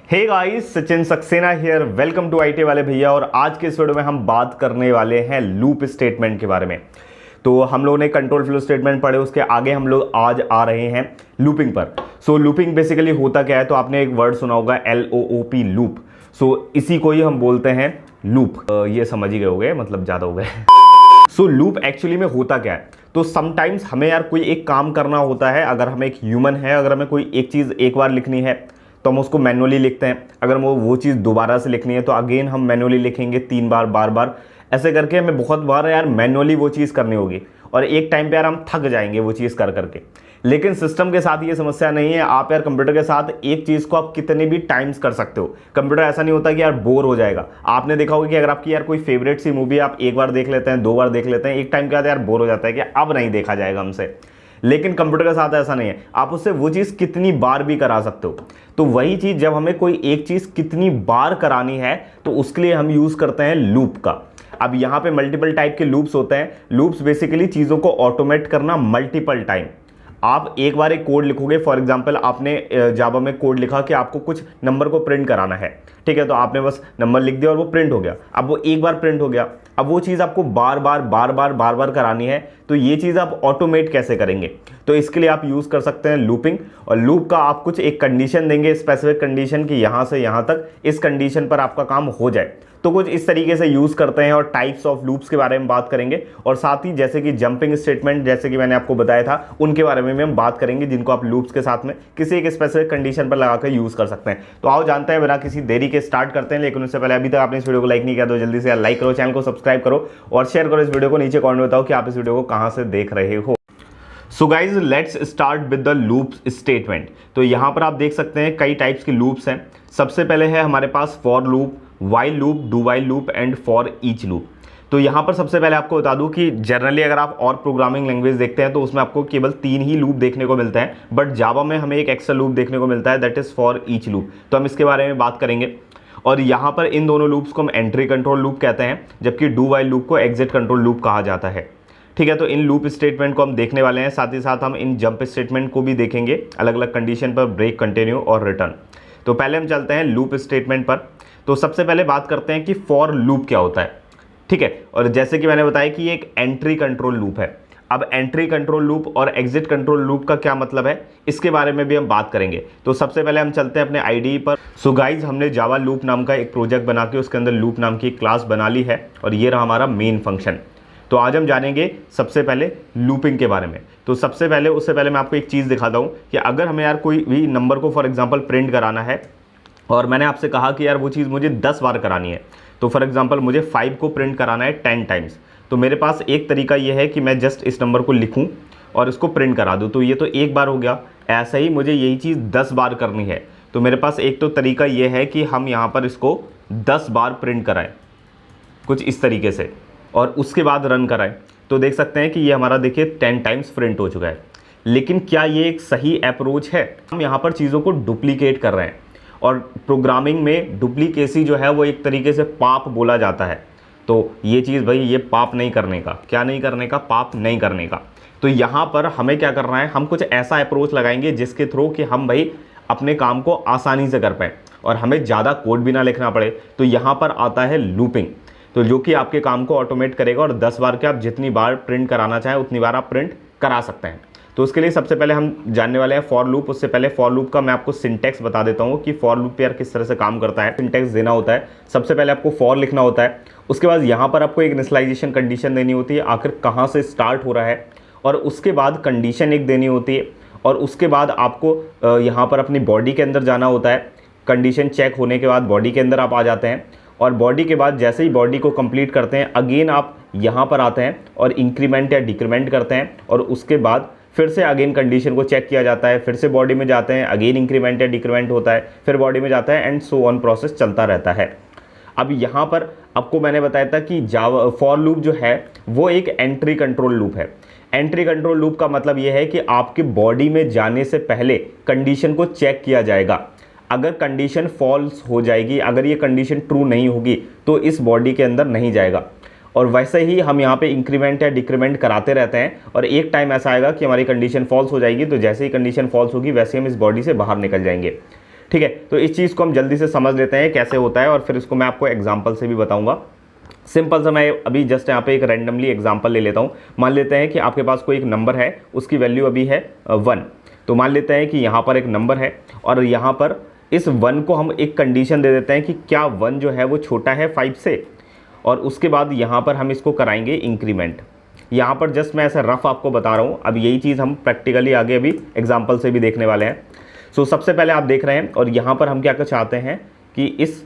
Hey guys, Sachin Saxena here. Welcome to IT वाले भैया। और आज के इस वीडियो में हम बात करने वाले हैं लूप स्टेटमेंट के बारे में। तो हम लोगों ने कंट्रोल फ्लो स्टेटमेंट पढ़े, उसके आगे हम लोग आज आ रहे हैं लूपिंग पर। सो लूपिंग बेसिकली होता क्या है, तो आपने एक वर्ड सुना होगा LOOP, लूप। सो इसी को ही हम बोलते हैं लूप। ये समझ ही गए होगे, मतलब ज़्यादा हो गए। सो लूप एक्चुअली में होता क्या है, तो समटाइम्स हमें यार कोई एक काम करना होता है। अगर हम एक ह्यूमन है, अगर हमें कोई एक चीज़ एक बार लिखनी है तो हम उसको मैनुअली लिखते हैं। अगर वो चीज़ दोबारा से लिखनी है तो अगेन हम मैनुअली लिखेंगे 3 बार, बार बार ऐसे करके हमें बहुत बार यार मैनुअली वो चीज़ करनी होगी। और एक टाइम पे यार हम थक जाएंगे वो चीज़ कर करके। लेकिन सिस्टम के साथ ये समस्या नहीं है। आप यार कंप्यूटर के साथ एक चीज़ को आप कितने भी टाइम्स कर सकते हो। कंप्यूटर ऐसा नहीं होता कि यार बोर हो जाएगा। आपने देखा होगा कि अगर आपकी यार कोई फेवरेट सी मूवी आप एक बार देख लेते हैं, 2 बार देख लेते हैं, एक टाइम के बाद यार बोर हो जाता है कि अब नहीं देखा जाएगा हमसे। लेकिन कंप्यूटर के साथ ऐसा नहीं है, आप उससे वो चीज़ कितनी बार भी करा सकते हो। तो वही चीज़ जब हमें कोई एक चीज़ कितनी बार करानी है तो उसके लिए हम यूज़ करते हैं लूप का। अब यहाँ पे मल्टीपल टाइप के लूप्स होते हैं। लूप्स बेसिकली चीज़ों को ऑटोमेट करना मल्टीपल टाइम। आप एक बार एक कोड लिखोगे, फॉर एग्जांपल आपने जावा में कोड लिखा कि आपको कुछ नंबर को प्रिंट कराना है, ठीक है। तो आपने बस नंबर लिख दिया और वो प्रिंट हो गया। अब वो एक बार प्रिंट हो गया, अब वो चीज़ आपको बार बार करानी है। तो ये चीज़ आप ऑटोमेट कैसे करेंगे, तो इसके लिए आप यूज़ कर सकते हैं लूपिंग। और लूप का आप कुछ एक कंडीशन देंगे, स्पेसिफिक कंडीशन कि यहाँ से यहाँ तक इस कंडीशन पर आपका काम हो जाए। तो कुछ इस तरीके से यूज़ करते हैं। और टाइप्स ऑफ लूप्स के बारे में बात करेंगे, और साथ ही जैसे कि जंपिंग स्टेटमेंट, जैसे कि मैंने आपको बताया था, उनके बारे में भी हम बात करेंगे, जिनको आप लूप्स के साथ में किसी एक स्पेसिफिक कंडीशन पर लगाकर यूज़ कर सकते हैं। तो आओ जानते हैं, बिना किसी देरी के स्टार्ट करते हैं। लेकिन उससे पहले अभी तक आपने इस वीडियो को लाइक नहीं किया तो जल्दी से लाइक करो, चैनल को सब्सक्राइब करो और शेयर करो इस वीडियो को। नीचे कमेंट में बताओ कि आप इस वीडियो को कहाँ से देख रहे हो। So guys, let's start with the loop statement. तो यहाँ पर आप देख सकते हैं कई टाइप्स के लूप्स हैं। सबसे पहले है हमारे पास for loop, while loop, do while loop and for each loop. तो यहाँ पर सबसे पहले आपको बता दूं कि जनरली अगर आप और प्रोग्रामिंग लैंग्वेज देखते हैं तो उसमें आपको केवल 3 ही लूप देखने को मिलते हैं। बट जावा में हमें एक एक्स्ट्रा लूप देखने को मिलता है, that is for each loop. तो हम इसके बारे में बात करेंगे। और यहाँ पर इन दोनों लूप्स को हम एंट्री कंट्रोल लूप कहते हैं, जबकि डू वाइल लूप को एग्जिट कंट्रोल लूप कहा जाता है, ठीक है। तो इन लूप स्टेटमेंट को हम देखने वाले हैं। साथ ही साथ हम इन जंप स्टेटमेंट को भी देखेंगे, अलग अलग कंडीशन पर ब्रेक, कंटिन्यू और रिटर्न। तो पहले हम चलते हैं लूप स्टेटमेंट पर। तो सबसे पहले बात करते हैं कि फॉर लूप क्या होता है, ठीक है। और जैसे कि मैंने बताया कि ये एक एंट्री कंट्रोल लूप है। अब एंट्री कंट्रोल लूप और एग्जिट कंट्रोल लूप का क्या मतलब है, इसके बारे में भी हम बात करेंगे। तो सबसे पहले हम चलते हैं अपने आईडी पर। सो गाइज, हमने जावा लूप नाम का एक प्रोजेक्ट बना के उसके अंदर लूप नाम की एक क्लास बना ली है, और ये रहा हमारा मेन फंक्शन। तो आज हम जानेंगे सबसे पहले लूपिंग के बारे में। तो उससे पहले मैं आपको एक चीज़ दिखाता हूँ कि अगर हमें यार कोई भी नंबर को फॉर एग्जांपल प्रिंट कराना है, और मैंने आपसे कहा कि यार वो चीज़ मुझे 10 बार करानी है। तो फॉर एग्जांपल मुझे 5 को प्रिंट कराना है 10 टाइम्स। तो मेरे पास एक तरीका ये है कि मैं जस्ट इस नंबर को लिखूँ और इसको प्रिंट करा दूँ। तो ये तो एक बार हो गया। ऐसा ही मुझे यही चीज़ 10 बार करनी है। तो मेरे पास एक तो तरीका ये है कि हम यहाँ पर इसको 10 बार प्रिंट कराएं, कुछ इस तरीके से, और उसके बाद रन कराएं। तो देख सकते हैं कि ये हमारा देखिए 10 टाइम्स प्रिंट हो चुका है। लेकिन क्या ये एक सही अप्रोच है? हम यहाँ पर चीज़ों को डुप्लीकेट कर रहे हैं, और प्रोग्रामिंग में डुप्लीकेसी जो है वो एक तरीके से पाप बोला जाता है। तो ये चीज़ भाई, ये पाप नहीं करने का, क्या नहीं करने का, पाप नहीं करने का। तो यहाँ पर हमें क्या करना है, हम कुछ ऐसा अप्रोच लगाएंगे जिसके थ्रू कि हम भाई अपने काम को आसानी से कर पाएँ और हमें ज़्यादा कोड भी ना लिखना पड़े। तो यहाँ पर आता है लूपिंग, तो जो कि आपके काम को ऑटोमेट करेगा, और 10 बार के आप जितनी बार प्रिंट कराना चाहें उतनी बार आप प्रिंट करा सकते हैं। तो उसके लिए सबसे पहले हम जानने वाले हैं फॉर लूप। उससे पहले फॉर लूप का मैं आपको सिंटेक्स बता देता हूँ कि फॉर लूप यार किस तरह से काम करता है। सिंटेक्स देना होता है, सबसे पहले आपको फॉर लिखना होता है। उसके बाद यहाँ पर आपको एक इनिशियलाइजेशन कंडीशन देनी होती है, आखिर कहाँ से स्टार्ट हो रहा है, और उसके बाद कंडीशन एक देनी होती है। और उसके बाद आपको यहाँ पर अपनी बॉडी के अंदर जाना होता है। कंडीशन चेक होने के बाद बॉडी के अंदर आप आ जाते हैं, और बॉडी के बाद जैसे ही बॉडी को कंप्लीट करते हैं, अगेन आप यहाँ पर आते हैं और इंक्रीमेंट या डिक्रीमेंट करते हैं। और उसके बाद फिर से अगेन कंडीशन को चेक किया जाता है, फिर से बॉडी में जाते हैं, अगेन इंक्रीमेंट या डिक्रीमेंट होता है, फिर बॉडी में जाता है, एंड सो ऑन प्रोसेस चलता रहता है। अब यहाँ पर आपको मैंने बताया था कि जावा फॉर लूप जो है वो एक एंट्री कंट्रोल लूप है। एंट्री कंट्रोल लूप का मतलब ये है कि आपके बॉडी में जाने से पहले कंडीशन को चेक किया जाएगा। अगर कंडीशन फॉल्स हो जाएगी, अगर ये कंडीशन ट्रू नहीं होगी, तो इस बॉडी के अंदर नहीं जाएगा। और वैसे ही हम यहाँ पे इंक्रीमेंट या डिक्रीमेंट कराते रहते हैं, और एक टाइम ऐसा आएगा कि हमारी कंडीशन फॉल्स हो जाएगी। तो जैसे ही कंडीशन फॉल्स होगी वैसे हम इस बॉडी से बाहर निकल जाएंगे। ठीक है, तो इस चीज़ को हम जल्दी से समझ लेते हैं कैसे होता है और फिर इसको मैं आपको एग्जाम्पल से भी बताऊंगा। सिंपल सा मैं अभी जस्ट यहाँ पे एक रैंडमली एग्जांपल ले लेता हूँ। मान लेते हैं कि आपके पास कोई एक नंबर है, उसकी वैल्यू अभी है 1। तो मान लेते हैं कि यहाँ पर एक नंबर है और यहाँ पर इस 1 को हम एक कंडीशन दे देते हैं कि क्या 1 जो है वो छोटा है 5 से, और उसके बाद यहाँ पर हम इसको कराएंगे इंक्रीमेंट। यहाँ पर जस्ट मैं ऐसा रफ आपको बता रहा हूँ, अब यही चीज़ हम प्रैक्टिकली आगे अभी एग्जाम्पल से भी देखने वाले हैं। सो सबसे पहले आप देख रहे हैं और यहाँ पर हम क्या कर चाहते हैं कि इस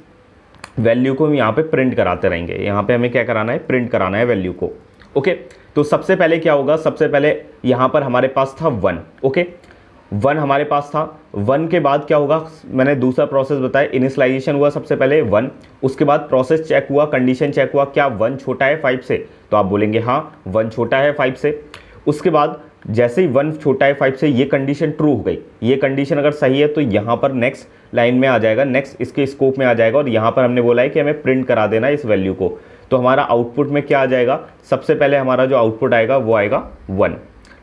वैल्यू को हम यहाँ पे प्रिंट कराते रहेंगे। यहाँ पे हमें क्या कराना है, प्रिंट कराना है वैल्यू को। ओके, तो सबसे पहले क्या होगा, सबसे पहले यहाँ पर हमारे पास था 1। ओके, 1 हमारे पास था। 1 के बाद क्या होगा, मैंने दूसरा प्रोसेस बताया, इनिशियलाइजेशन हुआ सबसे पहले 1, उसके बाद प्रोसेस चेक हुआ, कंडीशन चेक हुआ, क्या 1 छोटा है 5 से, तो आप बोलेंगे हाँ 1 छोटा है 5 से। उसके बाद जैसे ही 1 छोटा है 5 से, ये कंडीशन ट्रू हो गई। ये कंडीशन अगर सही है तो यहाँ पर नेक्स्ट लाइन में आ जाएगा, नेक्स्ट इसके स्कोप में आ जाएगा और यहाँ पर हमने बोला है कि हमें प्रिंट करा देना इस वैल्यू को। तो हमारा आउटपुट में क्या आ जाएगा, सबसे पहले हमारा जो आउटपुट आएगा वो आएगा 1।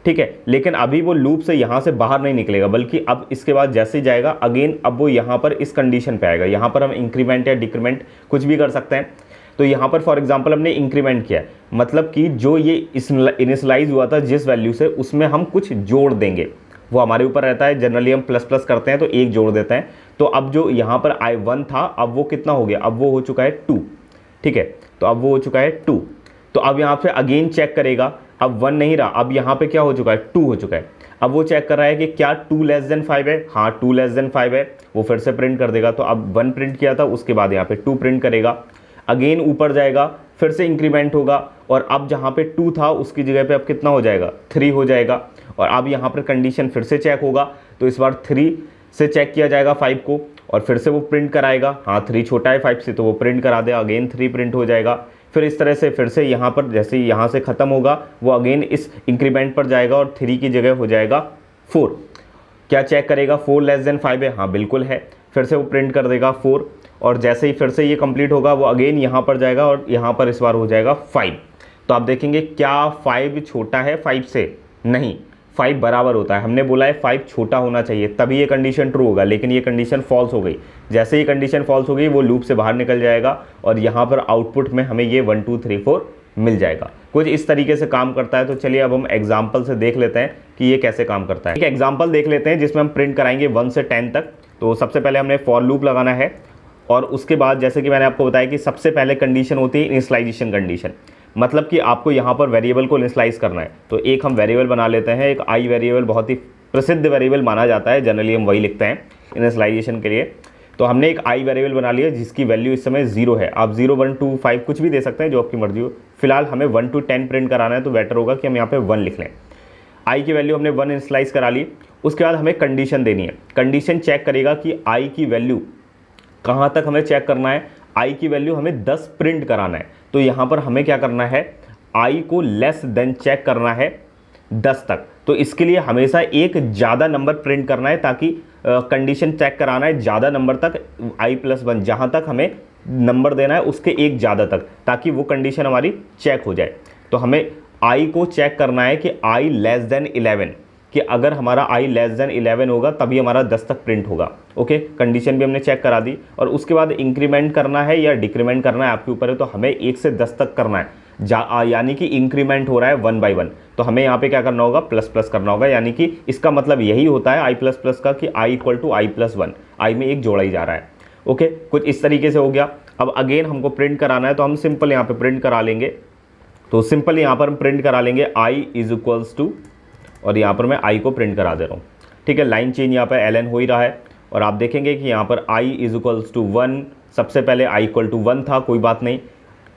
ठीक है, लेकिन अभी वो लूप से यहाँ से बाहर नहीं निकलेगा, बल्कि अब इसके बाद जैसे ही जाएगा अगेन अब वो यहाँ पर इस कंडीशन पे आएगा। यहाँ पर हम इंक्रीमेंट या डिक्रीमेंट कुछ भी कर सकते हैं। तो यहाँ पर फॉर एग्जांपल हमने इंक्रीमेंट किया है, मतलब कि जो ये इनिशियलाइज हुआ था जिस वैल्यू से, उसमें हम कुछ जोड़ देंगे, वो हमारे ऊपर रहता है। जनरली हम प्लस प्लस करते हैं तो 1 जोड़ देते हैं। तो अब जो यहाँ पर I1 था, अब वो कितना हो गया, अब वो हो चुका है 2। ठीक है, तो अब वो हो चुका है 2। तो अब यहाँ पे अगेन चेक करेगा, अब 1 नहीं रहा, अब यहाँ पे क्या हो चुका है, 2 हो चुका है। अब वो चेक कर रहा है कि क्या 2 लेस देन 5 है, हाँ 2 लेस देन 5 है, वो फिर से प्रिंट कर देगा। तो अब 1 प्रिंट किया था, उसके बाद यहाँ पे 2 प्रिंट करेगा, अगेन ऊपर जाएगा, फिर से इंक्रीमेंट होगा और अब जहाँ पे 2 था उसकी जगह पे अब कितना हो जाएगा, 3 हो जाएगा। और अब यहाँ पर कंडीशन फिर से चेक होगा, तो इस बार 3 से चेक किया जाएगा 5 को और फिर से वो प्रिंट कराएगा, हाँ 3 छोटा है 5 से, तो वो प्रिंट करा दे, अगेन 3 प्रिंट हो जाएगा। फिर इस तरह से फिर से यहाँ पर जैसे ही यहाँ से ख़त्म होगा वो अगेन इस इंक्रीमेंट पर जाएगा और 3 की जगह हो जाएगा 4। क्या चेक करेगा, 4 लेस देन 5 है, हाँ बिल्कुल है, फिर से वो प्रिंट कर देगा 4। और जैसे ही फिर से ये कंप्लीट होगा वो अगेन यहाँ पर जाएगा और यहाँ पर इस बार हो जाएगा 5। तो आप देखेंगे क्या 5 छोटा है 5 से, नहीं 5 बराबर होता है। हमने बोला है 5 छोटा होना चाहिए तभी ये कंडीशन ट्रू होगा, लेकिन ये कंडीशन फॉल्स हो गई। जैसे ही कंडीशन फॉल्स हो गई वो लूप से बाहर निकल जाएगा और यहाँ पर आउटपुट में हमें ये 1 2 3 4 मिल जाएगा। कुछ इस तरीके से काम करता है। तो चलिए अब हम एग्जाम्पल से देख लेते हैं कि ये कैसे काम करता है। एक एग्जाम्पल देख लेते हैं जिसमें हम प्रिंट कराएंगे 1 से 10 तक। तो सबसे पहले हमने फॉर लूप लगाना है और उसके बाद जैसे कि मैंने आपको बताया कि सबसे पहले कंडीशन होती है इनिशियलाइजेशन कंडीशन, मतलब कि आपको यहाँ पर वेरिएबल को इनिशियलाइज करना है। तो एक हम वेरिएबल बना लेते हैं, एक आई वेरिएबल, बहुत ही प्रसिद्ध वेरिएबल माना जाता है, जनरली हम वही लिखते हैं इनिशियलाइजेशन के लिए। तो हमने एक आई वेरिएबल बना लिया जिसकी वैल्यू इस समय 0 है। आप 0 1 2 5 कुछ भी दे सकते हैं, जो आपकी मर्जी हो। फिलहाल हमें 1 to 10 प्रिंट कराना है तो बेटर होगा कि हम यहाँ पे 1 लिख लें। आई की वैल्यू हमने 1 इनिशियलाइज करा ली। उसके बाद हमें कंडीशन देनी है। कंडीशन चेक करेगा कि आई की वैल्यू कहाँ तक हमें चेक करना है, आई की वैल्यू हमें 10 प्रिंट कराना है। तो यहाँ पर हमें क्या करना है, आई को लेस देन चेक करना है 10 तक। तो इसके लिए हमेशा एक ज़्यादा नंबर प्रिंट करना है ताकि कंडीशन चेक कराना है ज़्यादा नंबर तक, i+1 जहाँ तक हमें नंबर देना है उसके एक ज़्यादा तक, ताकि वो कंडीशन हमारी चेक हो जाए। तो हमें आई को चेक करना है कि आई लेस देन 11, कि अगर हमारा i लेस देन 11 होगा तभी हमारा 10 तक प्रिंट होगा। ओके, कंडीशन भी हमने चेक करा दी। और उसके बाद इंक्रीमेंट करना है या डिक्रीमेंट करना है आपके ऊपर है। तो हमें 1 से 10 तक करना है, यानी कि इंक्रीमेंट हो रहा है 1 by 1। तो हमें यहाँ पे क्या करना होगा, प्लस प्लस करना होगा, यानी कि इसका मतलब यही होता है i++ का कि i = i+1, i में 1 जोड़ा ही जा रहा है। ओके, कुछ इस तरीके से हो गया। अब अगेन हमको प्रिंट कराना है तो हम सिंपल यहाँ पे प्रिंट करा लेंगे। तो सिंपल यहाँ पर हम प्रिंट करा लेंगे i = और यहाँ पर मैं i को प्रिंट करा दे रहा हूँ। ठीक है, लाइन चेंज यहाँ पर ln हो ही रहा है। और आप देखेंगे कि यहाँ पर i = 1, सबसे पहले i = 1 था, कोई बात नहीं।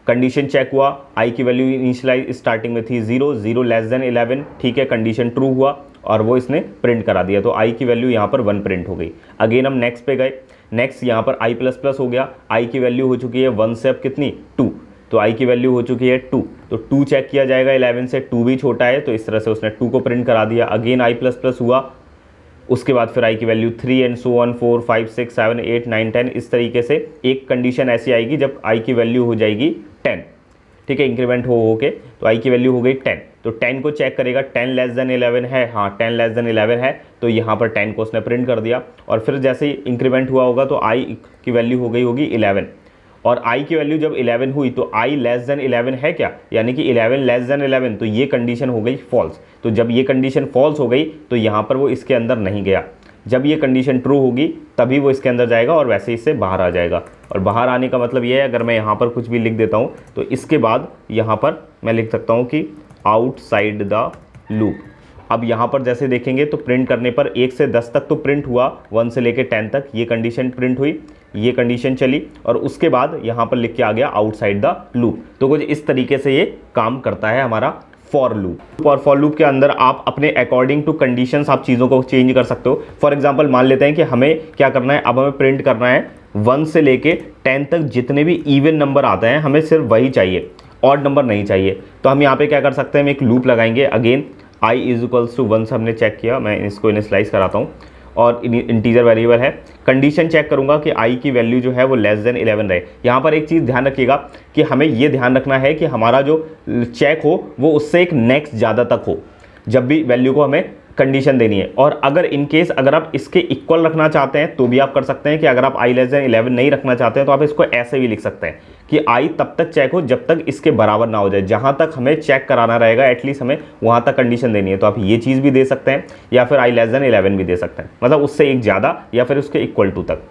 कंडीशन चेक हुआ, i की वैल्यू इनिशियलाइज स्टार्टिंग में थी 0, 0 लेस देन 11। ठीक है, कंडीशन ट्रू हुआ और वो इसने प्रिंट करा दिया। तो i की वैल्यू यहाँ पर 1 प्रिंट हो गई। अगेन हम नेक्स्ट पे गए, नेक्स्ट यहाँ पर i++ हो गया। i की वैल्यू हो चुकी है 1 से अब कितनी, 2। तो i की वैल्यू हो चुकी है 2। तो 2 चेक किया जाएगा, 11 से 2 भी छोटा है, तो इस तरह से उसने 2 को प्रिंट करा दिया। अगेन i++ हुआ, उसके बाद फिर i की वैल्यू 3 एंड सो ऑन, 4 5 6 7 8 9 10। इस तरीके से एक कंडीशन ऐसी आएगी जब i की वैल्यू हो जाएगी 10। ठीक है, इंक्रीमेंट हो के तो i की वैल्यू हो गई 10। तो 10 को चेक करेगा, 10 लेस देन 11 है, हाँ 10 लेस देन 11 है, तो यहाँ पर 10 को उसने प्रिंट कर दिया। और फिर जैसे ही इंक्रीमेंट हुआ होगा तो i की वैल्यू हो गई होगी 11, और i की वैल्यू जब 11 हुई तो i लेस देन 11 है क्या, यानी कि 11 लेस देन 11, तो ये कंडीशन हो गई फॉल्स। तो जब ये कंडीशन फॉल्स हो गई तो यहाँ पर वो इसके अंदर नहीं गया। जब ये कंडीशन ट्रू होगी तभी वो इसके अंदर जाएगा और वैसे इससे बाहर आ जाएगा। और बाहर आने का मतलब ये है, अगर मैं यहाँ पर कुछ भी लिख देता हूँ तो इसके बाद यहाँ पर मैं लिख सकता हूँ कि आउटसाइड द लूप। अब यहाँ पर जैसे देखेंगे तो प्रिंट करने पर 1 से 10 तक तो प्रिंट हुआ, 1 से लेके 10 तक ये कंडीशन प्रिंट हुई, ये कंडीशन चली, और उसके बाद यहाँ पर लिख के आ गया आउटसाइड द लूप। तो कुछ इस तरीके से ये काम करता है हमारा फॉर लूप। और फॉर लूप के अंदर आप अपने अकॉर्डिंग टू कंडीशंस आप चीज़ों को चेंज कर सकते हो। फॉर एग्जांपल मान लेते हैं कि हमें क्या करना है, अब हमें प्रिंट करना है 1 से लेके 10 तक जितने भी इवन नंबर आते हैं हमें सिर्फ वही चाहिए, ऑड नंबर नहीं चाहिए। तो हम यहाँ पे क्या कर सकते हैं, हम एक लूप लगाएंगे। Again i is equals to 1 से हमने चेक किया, मैं इसको इनिशियलाइज कराता हूँ, और इंटीजर वेरिएबल है। कंडीशन चेक करूंगा कि i की वैल्यू जो है वो लेस देन 11 रहे। यहाँ पर एक चीज़ ध्यान रखिएगा कि हमें ये ध्यान रखना है कि हमारा जो चेक हो वो उससे एक नेक्स्ट ज़्यादा तक हो जब भी वैल्यू को हमें कंडीशन देनी है। और अगर इन केस अगर आप इसके इक्वल रखना चाहते हैं तो भी आप कर सकते हैं कि अगर आप i लेस देन 11 नहीं रखना चाहते हैं तो आप इसको ऐसे भी लिख सकते हैं कि i तब तक चेक हो जब तक इसके बराबर ना हो जाए, जहां तक हमें चेक कराना रहेगा एटलीस्ट हमें वहां तक कंडीशन देनी है। तो आप ये चीज़ भी दे सकते हैं या फिर i लेस देन 11 भी दे सकते हैं, मतलब उससे एक ज़्यादा या फिर उसके इक्वल टू तक।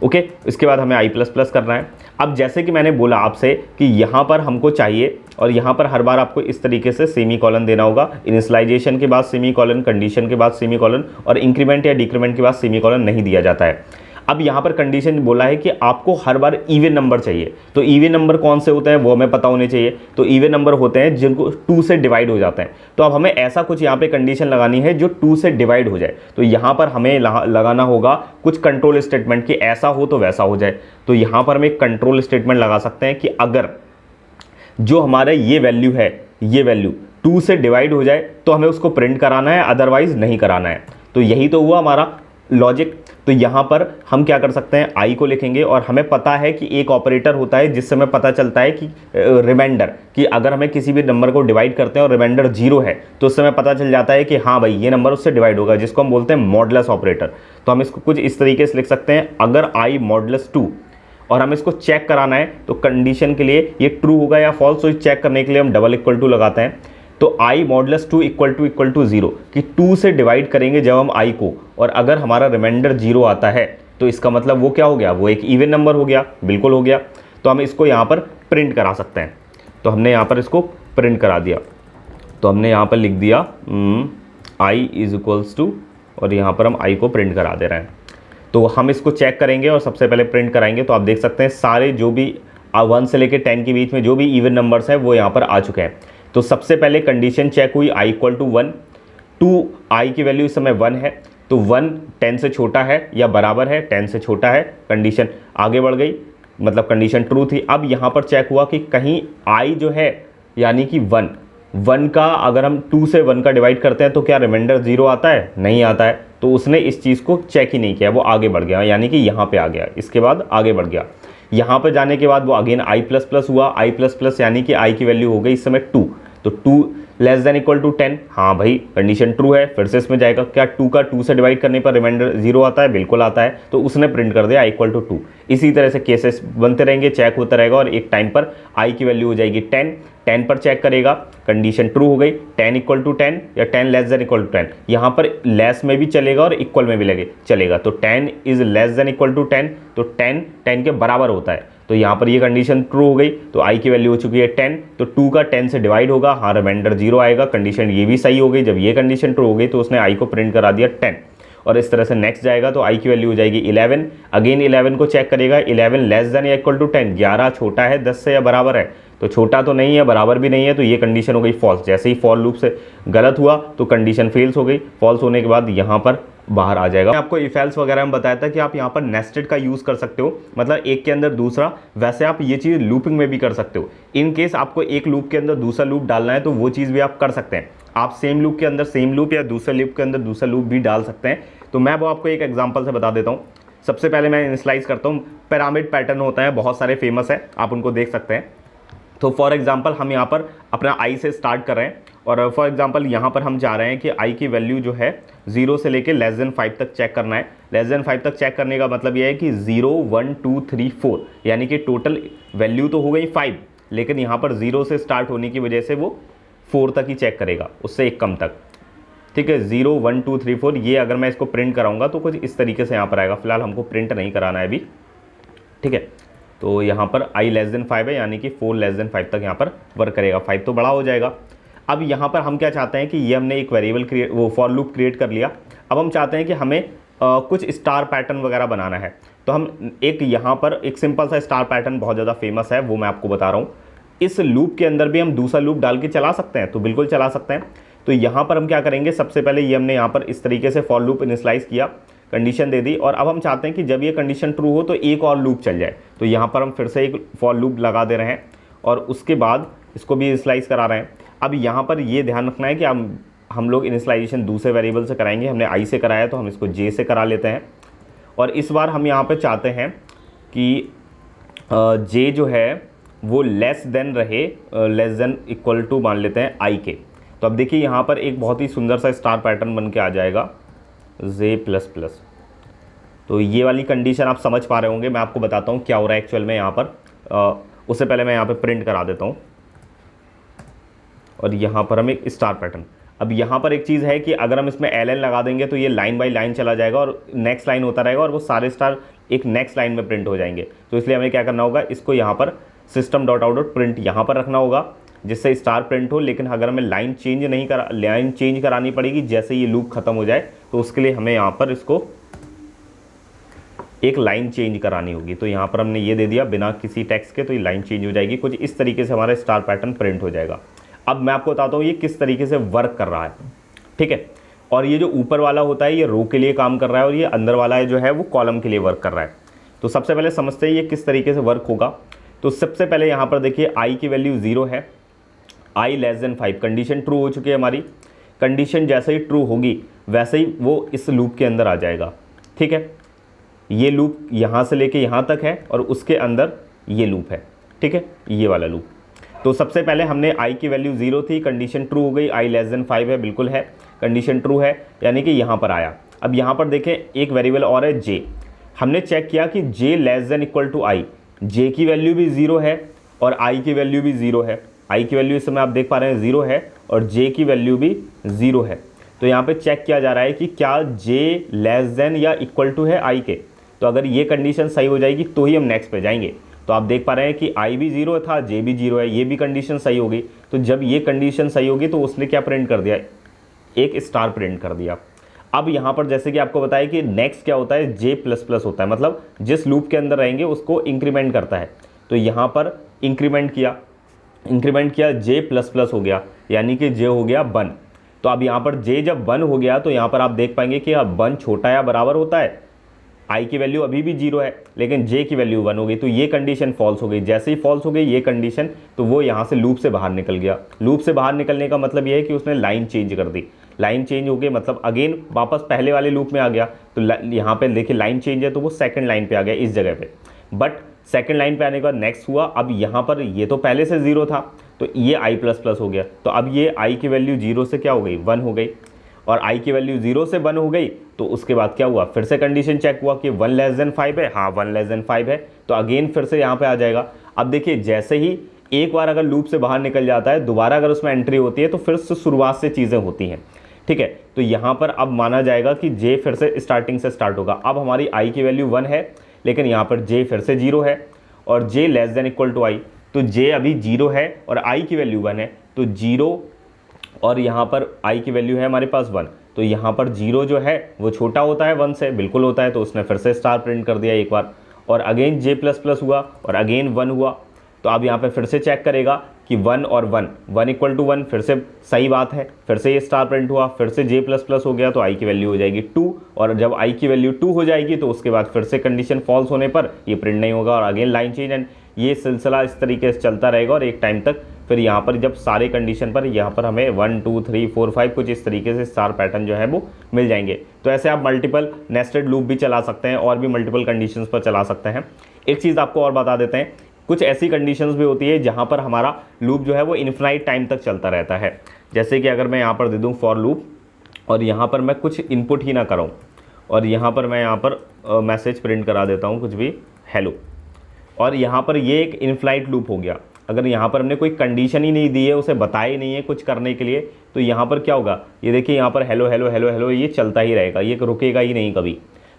ओके, इसके बाद हमें i++ करना है। अब जैसे कि मैंने बोला आपसे कि यहाँ पर हमको चाहिए, और यहाँ पर हर बार आपको इस तरीके से सेमी कॉलन देना होगा, इनिशियलाइजेशन के बाद सेमी कॉलन, कंडीशन के बाद सेमी कॉलन, और इंक्रीमेंट या डिक्रीमेंट के बाद सेमी कॉलन नहीं दिया जाता है। अब यहाँ पर कंडीशन बोला है कि आपको हर बार इवन नंबर चाहिए। तो इवन नंबर कौन से होते हैं वो हमें पता होने चाहिए। तो इवन नंबर होते हैं जिनको 2 से डिवाइड हो जाते हैं। तो अब हमें ऐसा कुछ यहाँ पे कंडीशन लगानी है जो 2 से डिवाइड हो जाए। तो यहाँ पर हमें लगाना होगा कुछ कंट्रोल स्टेटमेंट कि ऐसा हो तो वैसा हो जाए। तो यहाँ पर हम एक कंट्रोल स्टेटमेंट लगा सकते हैं कि अगर जो हमारा ये वैल्यू है, ये वैल्यू 2 से डिवाइड हो जाए तो हमें उसको प्रिंट कराना है, अदरवाइज नहीं कराना है। तो यही तो हुआ हमारा लॉजिक। तो यहाँ पर हम क्या कर सकते हैं, i को लिखेंगे, और हमें पता है कि एक ऑपरेटर होता है जिससे हमें पता चलता है कि रिमाइंडर, कि अगर हमें किसी भी नंबर को डिवाइड करते हैं और रिमाइंडर 0 है तो उससे हमें पता चल जाता है कि हाँ भाई ये नंबर उससे डिवाइड होगा, जिसको हम बोलते हैं मॉडुलस ऑपरेटर। तो हम इसको कुछ इस तरीके से लिख सकते हैं, अगर i मॉडुलस 2 और हमें इसको चेक कराना है तो कंडीशन के लिए ये ट्रू होगा या फॉल्स, तो चेक करने के लिए हम डबल इक्वल टू लगाते हैं। तो i मॉडुलस 2 इक्वल टू 0 कि 2 से डिवाइड करेंगे जब हम i को, और अगर हमारा रिमाइंडर 0 आता है तो इसका मतलब वो क्या हो गया, वो एक इवन नंबर हो गया, बिल्कुल हो गया। तो हम इसको यहाँ पर प्रिंट करा सकते हैं। तो हमने यहाँ पर इसको प्रिंट करा दिया। तो हमने यहाँ पर लिख दिया i इज इक्वल्स टू, और यहाँ पर हम i को प्रिंट करा दे रहे हैं। तो हम इसको चेक करेंगे और सबसे पहले प्रिंट कराएंगे। तो आप देख सकते हैं सारे जो भी 1 से लेकर 10 के बीच में जो भी इवन नंबर्स हैं वो यहाँ पर आ चुके हैं। तो सबसे पहले कंडीशन चेक हुई i इक्वल टू 1, 2 i की वैल्यू इस समय 1 है, तो 1 10 से छोटा है या बराबर है, 10 से छोटा है, कंडीशन आगे बढ़ गई, मतलब कंडीशन ट्रू थी। अब यहाँ पर चेक हुआ कि कहीं i जो है यानी कि 1 का अगर हम 2 से 1 का डिवाइड करते हैं तो क्या रिमाइंडर 0 आता है, नहीं आता है। तो उसने इस चीज़ को चेक ही नहीं किया, वो आगे बढ़ गया, यानी कि यहाँ पे आ गया, इसके बाद आगे बढ़ गया। यहाँ पर जाने के बाद वो अगेन i++ हुआ, i++ यानी कि i की वैल्यू हो गई इस समय 2, तो 2 लेस देन इक्वल टू 10, हाँ भाई कंडीशन ट्रू है, फिर से इसमें जाएगा, क्या 2 का 2 से डिवाइड करने पर रिमाइंडर 0 आता है, बिल्कुल आता है। तो उसने प्रिंट कर दिया i इक्वल टू 2। इसी तरह से केसेस बनते रहेंगे, चेक होता रहेगा, और एक टाइम पर i की वैल्यू हो जाएगी 10 पर चेक करेगा, कंडीशन ट्रू हो गई, 10 इक्वल टू 10 या 10 लेस देन इक्वल टू 10, यहाँ पर लेस में भी चलेगा और इक्वल में भी चलेगा। तो 10 is less than equal to 10, तो 10 के बराबर होता है। तो यहाँ पर ये कंडीशन ट्रू हो गई, तो i की वैल्यू हो चुकी है 10, तो 2 का 10 से डिवाइड होगा, हाँ रिमाइंडर 0 आएगा, कंडीशन ये भी सही हो गई। जब ये कंडीशन ट्रू हो गई तो उसने i को प्रिंट करा दिया 10, और इस तरह से नेक्स्ट जाएगा तो i की वैल्यू हो जाएगी 11, अगेन 11 को चेक करेगा, 11 लेस देन या इक्वल टू 10, 11 छोटा है 10 से या बराबर है, तो छोटा तो नहीं है, बराबर भी नहीं है, तो ये कंडीशन हो गई फॉल्स। जैसे ही फॉर लूप से गलत हुआ तो कंडीशन फेल्स हो गई, फॉल्स होने के बाद यहाँ पर बाहर आ जाएगा। आपको इफ एल्स वगैरह में बताया था कि आप यहाँ पर नेस्टेड का यूज़ कर सकते हो, मतलब एक के अंदर दूसरा, वैसे आप ये चीज़ लूपिंग में भी कर सकते हो। इन केस आपको एक लूप के अंदर दूसरा लूप डालना है तो वो चीज़ भी आप कर सकते हैं। आप सेम लूप के अंदर सेम लूप या दूसरे लूप के अंदर दूसरा लूप भी डाल सकते हैं। तो मैं वो आपको एक एग्जाम्पल से बता देता हूँ। सबसे पहले मैं इनिशियलाइज करता हूँ, पिरामिड पैटर्न होता है, बहुत सारे फेमस है, आप उनको देख सकते हैं। तो फॉर एग्जाम्पल हम यहाँ पर अपना i से स्टार्ट कर रहे हैं और फॉर एग्जांपल यहाँ पर हम चाह रहे हैं कि आई की वैल्यू जो है 0 से लेके <5 तक चेक करना है। <5 तक चेक करने का मतलब ये है कि 0 1 2 3 4 यानी कि टोटल वैल्यू तो हो गई 5, लेकिन यहाँ पर 0 से स्टार्ट होने की वजह से वो 4 तक ही चेक करेगा, उससे एक कम तक। ठीक है, 0 1 2 3 4। ये अगर मैं इसको प्रिंट कराऊंगा तो कुछ इस तरीके से यहाँ पर आएगा। फिलहाल हमको प्रिंट नहीं कराना है अभी। ठीक है, तो यहाँ पर i <5 है यानी कि 4 <5 तक यहाँ पर वर्क करेगा। 5 तो बड़ा हो जाएगा। अब यहाँ पर हम क्या चाहते हैं कि ये हमने एक वेरिएबल फॉर लूप क्रिएट कर लिया। अब हम चाहते हैं कि हमें कुछ स्टार पैटर्न वगैरह बनाना है। तो हम एक यहाँ पर एक सिंपल सा स्टार पैटर्न बहुत ज़्यादा फेमस है, वो मैं आपको बता रहा हूँ। इस लूप के अंदर भी हम दूसरा लूप डाल के चला सकते हैं, तो बिल्कुल चला सकते हैं। तो यहाँ पर हम क्या करेंगे, सबसे पहले ये हमने यहाँ पर इस तरीके से फॉर लूप इनिशियलाइज किया, कंडीशन दे दी, और अब हम चाहते हैं कि जब ये कंडीशन ट्रू हो तो एक और लूप चल जाए। तो यहाँ पर हम फिर से एक फॉर लूप लगा दे रहे हैं और उसके बाद इसको भी इनिशियलाइज करा रहे हैं। अब यहाँ पर ये ध्यान रखना है कि हम लोग इनिशियलाइजेशन दूसरे वेरिएबल से कराएंगे। हमने आई से कराया तो हम इसको जे से करा लेते हैं। और इस बार हम यहाँ पर चाहते हैं कि जे जो है वो लेस देन रहे, लेस देन इक्वल टू मान लेते हैं आई के। तो अब देखिए यहाँ पर एक बहुत ही सुंदर सा स्टार पैटर्न बन के आ जाएगा J++। तो ये वाली कंडीशन आप समझ पा रहे होंगे। मैं आपको बताता हूँ क्या हो रहा है एक्चुअल में यहाँ पर। उससे पहले मैं यहाँ पे प्रिंट करा देता हूँ और यहाँ पर हम एक स्टार पैटर्न। अब यहाँ पर एक चीज़ है कि अगर हम इसमें ln लगा देंगे तो ये लाइन बाय लाइन चला जाएगा और नेक्स्ट लाइन होता रहेगा और वो सारे स्टार एक नेक्स्ट लाइन में प्रिंट हो जाएंगे। तो इसलिए हमें क्या करना होगा, इसको यहाँ पर system.out.print यहाँ पर रखना होगा जिससे स्टार प्रिंट हो। लेकिन अगर हमें लाइन चेंज करानी पड़ेगी जैसे ये लूप खत्म हो जाए, तो उसके लिए हमें यहाँ पर इसको एक लाइन चेंज करानी होगी। तो यहाँ पर हमने ये दे दिया बिना किसी टेक्स्ट के, तो ये लाइन चेंज हो जाएगी। कुछ इस तरीके से हमारा स्टार पैटर्न प्रिंट हो जाएगा। अब मैं आपको बताता हूँ ये किस तरीके से वर्क कर रहा है। ठीक है, और ये जो ऊपर वाला होता है ये रो के लिए काम कर रहा है और ये अंदर वाला है जो है वो कॉलम के लिए वर्क कर रहा है। तो सबसे पहले समझते हैं ये किस तरीके से वर्क होगा। तो सबसे पहले यहाँ पर देखिए आई की वैल्यू 0 है, i <5 कंडीशन ट्रू हो चुकी है हमारी। कंडीशन जैसे ही ट्रू होगी वैसे ही वो इस लूप के अंदर आ जाएगा। ठीक है, ये लूप यहाँ से लेके यहाँ तक है और उसके अंदर ये लूप है। ठीक है, ये वाला लूप। तो सबसे पहले हमने i की वैल्यू 0 थी, कंडीशन ट्रू हो गई, i <5 है, बिल्कुल है, कंडीशन ट्रू है, यानी कि यहाँ पर आया। अब यहाँ पर देखें एक वेरिएबल और है j। हमने चेक किया कि j <= i, j की वैल्यू भी 0 है और i की वैल्यू भी 0 है। i की वैल्यू इस समय आप देख पा रहे हैं 0 है और j की वैल्यू भी 0 है। तो यहाँ पे चेक किया जा रहा है कि क्या j या इक्वल टू है i के। तो अगर ये कंडीशन सही हो जाएगी तो ही हम नेक्स्ट पे जाएंगे। तो आप देख पा रहे हैं कि i भी 0 था, j भी 0 है, ये भी कंडीशन सही होगी। तो जब ये कंडीशन सही होगी तो उसने क्या प्रिंट कर दिया, एक स्टार प्रिंट कर दिया। अब यहाँ पर जैसे कि आपको बताया कि नेक्स्ट क्या होता है, J++ होता है, मतलब जिस लूप के अंदर रहेंगे उसको इंक्रीमेंट करता है। तो यहाँ पर इंक्रीमेंट किया J++ हो गया, यानी कि J हो गया 1। तो अब यहाँ पर J जब 1 हो गया तो यहाँ पर आप देख पाएंगे कि अब 1 छोटा या बराबर होता है, i की वैल्यू अभी भी 0 है लेकिन j की वैल्यू 1 हो गई। तो ये कंडीशन फॉल्स हो गई। जैसे ही फॉल्स हो गई ये कंडीशन, तो वो यहाँ से लूप से बाहर निकल गया। लूप से बाहर निकलने का मतलब ये है कि उसने लाइन चेंज कर दी। लाइन चेंज हो गई मतलब अगेन वापस पहले वाले लूप में आ गया। तो यहाँ पे देखिए लाइन चेंज है तो वो सेकंड लाइन पे आ गया इस जगह पे। बट सेकंड लाइन पे आने के बाद नेक्स्ट हुआ, अब यहाँ पर ये तो पहले से 0 था तो ये i++ हो गया। तो अब ये i की वैल्यू 0 से क्या हो गई, 1 हो गई, और i की वैल्यू 0 से 1 हो गई। तो उसके बाद क्या हुआ, फिर से कंडीशन चेक हुआ कि 1 5 है, हाँ 1 5 है, तो अगेन फिर से यहाँ पे आ जाएगा। अब देखिए जैसे ही एक बार अगर लूप से बाहर निकल जाता है, दोबारा अगर उसमें एंट्री होती है तो फिर से शुरुआत से चीज़ें होती हैं। ठीक है, तो यहाँ पर अब माना जाएगा कि j फिर से स्टार्टिंग से स्टार्ट होगा। अब हमारी i की वैल्यू 1 है लेकिन यहाँ पर j फिर से 0 है और j <= i। तो j अभी 0 है और i की वैल्यू 1 है, तो 0 और यहाँ पर i की वैल्यू है हमारे पास 1। तो यहाँ पर 0 जो है वो छोटा होता है 1 से, बिल्कुल होता है। तो उसने फिर से स्टार प्रिंट कर दिया एक बार और अगेन J++ हुआ और अगेन 1 हुआ। तो अब यहाँ पे फिर से चेक करेगा कि 1 और 1 = 1, फिर से सही बात है, फिर से ये स्टार प्रिंट हुआ, फिर से J++ हो गया तो i की वैल्यू हो जाएगी 2। और जब i की वैल्यू 2 हो जाएगी तो उसके बाद फिर से कंडीशन फॉल्स होने पर ये प्रिंट नहीं होगा और अगेन लाइन चेंज। एंड ये सिलसिला इस तरीके से चलता रहेगा और एक टाइम तक फिर यहाँ पर जब सारे कंडीशन पर यहाँ पर हमें 1 2 3 4 5 कुछ इस तरीके से स्टार पैटर्न जो है वो मिल जाएंगे। तो ऐसे आप मल्टीपल नेस्टेड लूप भी चला सकते हैं और भी मल्टीपल कंडीशंस पर चला सकते हैं। एक चीज़ आपको और बता देते हैं, कुछ ऐसी कंडीशंस भी होती है जहाँ पर हमारा लूप जो है वो इन्फिनाइट टाइम तक चलता रहता है। जैसे कि अगर मैं यहाँ पर दे दूँ फॉर लूप और यहाँ पर मैं कुछ इनपुट ही ना कराऊँ और यहाँ पर मैं यहाँ पर मैसेज प्रिंट करा देता हूँ कुछ भी हेलो, और यहाँ पर ये एक इनफ्लाइट लूप हो गया। अगर यहाँ पर हमने कोई कंडीशन ही नहीं दी है, उसे बताया ही नहीं है कुछ करने के लिए, तो यहाँ पर क्या होगा, ये देखिए यहाँ पर हेलो हेलो हेलो हेलो ये चलता ही रहेगा, ये रुकेगा ही नहीं कभी।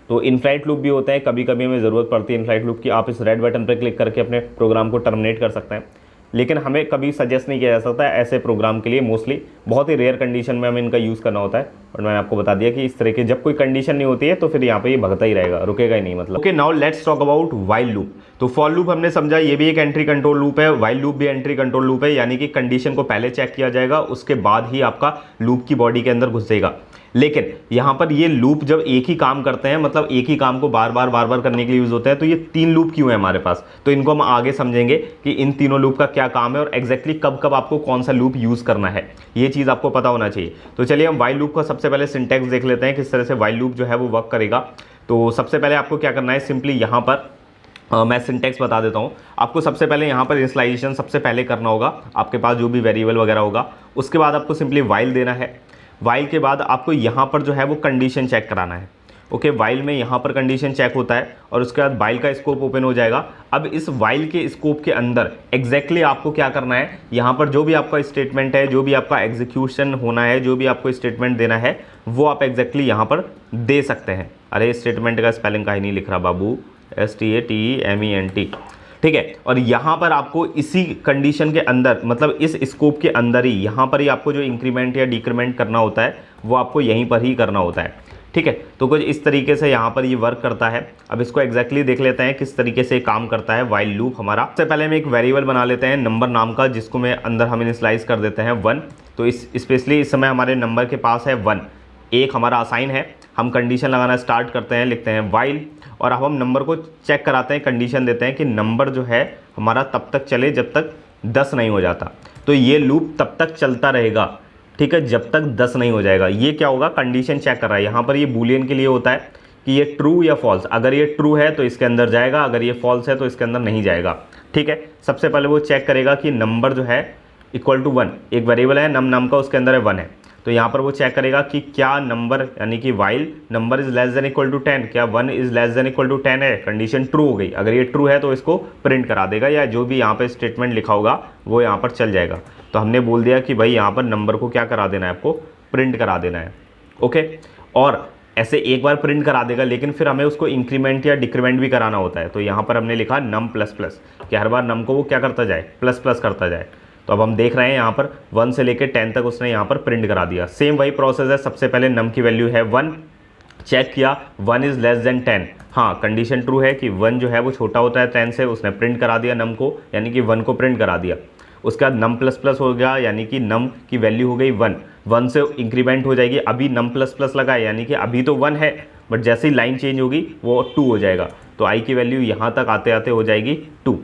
तो इनफ्लाइट लूप भी होता है, कभी कभी हमें ज़रूरत पड़ती है इनफ्लाइट लूप की। आप इस रेड बटन पर क्लिक करके अपने प्रोग्राम को टर्मिनेट कर सकते हैं, लेकिन हमें कभी सजेस्ट नहीं किया जा सकता है ऐसे प्रोग्राम के लिए। मोस्टली बहुत ही रेयर कंडीशन में हमें इनका यूज़ करना होता है, और मैंने आपको बता दिया कि इस तरह की जब कोई कंडीशन नहीं होती है तो फिर यहाँ पे ये भगता ही रहेगा, रुकेगा ही नहीं मतलब। Okay, now let's talk about while loop. तो फॉर लूप हमने समझा, ये भी एक एंट्री कंट्रोल लूप है, व्हाइल लूप भी एंट्री कंट्रोल लूप है, यानी कि कंडीशन को पहले चेक किया जाएगा, उसके बाद ही आपका लूप की बॉडी के अंदर घुसेगा। लेकिन यहाँ पर ये लूप जब एक ही काम करते हैं, मतलब एक ही काम को बार बार करने के लिए यूज होते हैं, तो ये 3 लूप क्यों है हमारे पास, तो इनको हम आगे समझेंगे कि इन तीनों लूप का क्या काम है और एग्जैक्टली कब कब आपको कौन सा लूप यूज करना है, ये चीज आपको पता होना चाहिए। तो चलिए हम व्हाइल लूप का सबसे पहले सिंटैक्स देख लेते हैं, किस तरह से व्हाइल लूप जो है वो वर्क करेगा। तो सबसे पहले आपको क्या करना है, सिंपली यहाँ पर मैं सिंटैक्स बता देता हूँ आपको। सबसे पहले यहाँ पर इनिशियलाइजेशन सबसे पहले करना होगा, आपके पास जो भी वेरिएबल वगैरह होगा, उसके बाद आपको सिंपली व्हाइल देना है। व्हाइल के बाद आपको यहाँ पर जो है वो कंडीशन चेक कराना है। ओके, व्हाइल में यहाँ पर कंडीशन चेक होता है और उसके बाद व्हाइल का स्कोप ओपन हो जाएगा। अब इस व्हाइल के स्कोप के अंदर एग्जैक्टली आपको क्या करना है, यहाँ पर जो भी आपका स्टेटमेंट है, जो भी आपका एग्जीक्यूशन होना है, जो भी आपको स्टेटमेंट देना है, वो आप एग्जैक्टली यहाँ पर दे सकते हैं। अरे स्टेटमेंट का स्पेलिंग का ही नहीं लिख रहा बाबू, STATEMENT, ठीक है। और यहाँ पर आपको इसी कंडीशन के अंदर, मतलब इस स्कोप के अंदर ही, यहाँ पर ही आपको जो इंक्रीमेंट या डिक्रीमेंट करना होता है वो आपको यहीं पर ही करना होता है, ठीक है। तो कुछ इस तरीके से यहाँ पर ये वर्क करता है। अब इसको एग्जैक्टली देख लेते हैं किस तरीके से काम करता है व्हाइल लूप हमारा। सबसे पहले हम एक वेरिएबल बना लेते हैं नंबर नाम का, जिसको मैं अंदर हम इनिशियलाइज कर देते हैं 1। तो इस स्पेशली इस समय हमारे नंबर के पास है 1, एक हमारा असाइन है। हम कंडीशन लगाना स्टार्ट करते हैं, लिखते हैं व्हाइल, और अब हम नंबर को चेक कराते हैं, कंडीशन देते हैं कि नंबर जो है हमारा तब तक चले जब तक 10 नहीं हो जाता। तो ये लूप तब तक चलता रहेगा, ठीक है, जब तक 10 नहीं हो जाएगा। ये क्या होगा, कंडीशन चेक कर रहा है। यहाँ पर ये बूलियन के लिए होता है कि ये ट्रू या फॉल्स, अगर ये ट्रू है तो इसके अंदर जाएगा, अगर ये फॉल्स है तो इसके अंदर नहीं जाएगा, ठीक है। सबसे पहले वो चेक करेगा कि नंबर जो है इक्वल टू 1, एक वेरिएबल है नम नाम का, उसके अंदर है 1 है, तो यहाँ पर वो चेक करेगा कि क्या नंबर, यानी कि while number is less than equal to 10, क्या 1 is less than equal to 10 है। कंडीशन ट्रू हो गई, अगर ये ट्रू है तो इसको प्रिंट करा देगा, या जो भी यहाँ पर स्टेटमेंट लिखा होगा वो यहाँ पर चल जाएगा। तो हमने बोल दिया कि भाई यहाँ पर नंबर को क्या करा देना है, आपको प्रिंट करा देना है, ओके। और ऐसे एक बार प्रिंट करा देगा, लेकिन फिर हमें उसको इंक्रीमेंट या डिक्रीमेंट भी कराना होता है। तो यहाँ पर हमने लिखा नम प्लस प्लस, कि हर बार नम को वो क्या करता जाए, प्लस प्लस करता जाए। तो अब हम देख रहे हैं यहाँ पर 1 से लेकर 10 तक उसने यहाँ पर प्रिंट करा दिया। सेम वही प्रोसेस है, सबसे पहले नम की वैल्यू है 1, चेक किया 1 इज़ लेस देन 10, हाँ कंडीशन ट्रू है कि 1 जो है वो छोटा होता है 10 से, उसने प्रिंट करा दिया नम को, यानी कि 1 को प्रिंट करा दिया। उसके बाद नम प्लस प्लस हो गया, यानी कि नम की वैल्यू हो गई 1, 1 से इंक्रीमेंट हो जाएगी, अभी नम प्लस प्लस लगा है, यानी कि अभी तो 1 है, बट जैसे ही लाइन चेंज होगी वो 2 हो जाएगा। तो आई की वैल्यू यहाँ तक आते आते हो जाएगी 2।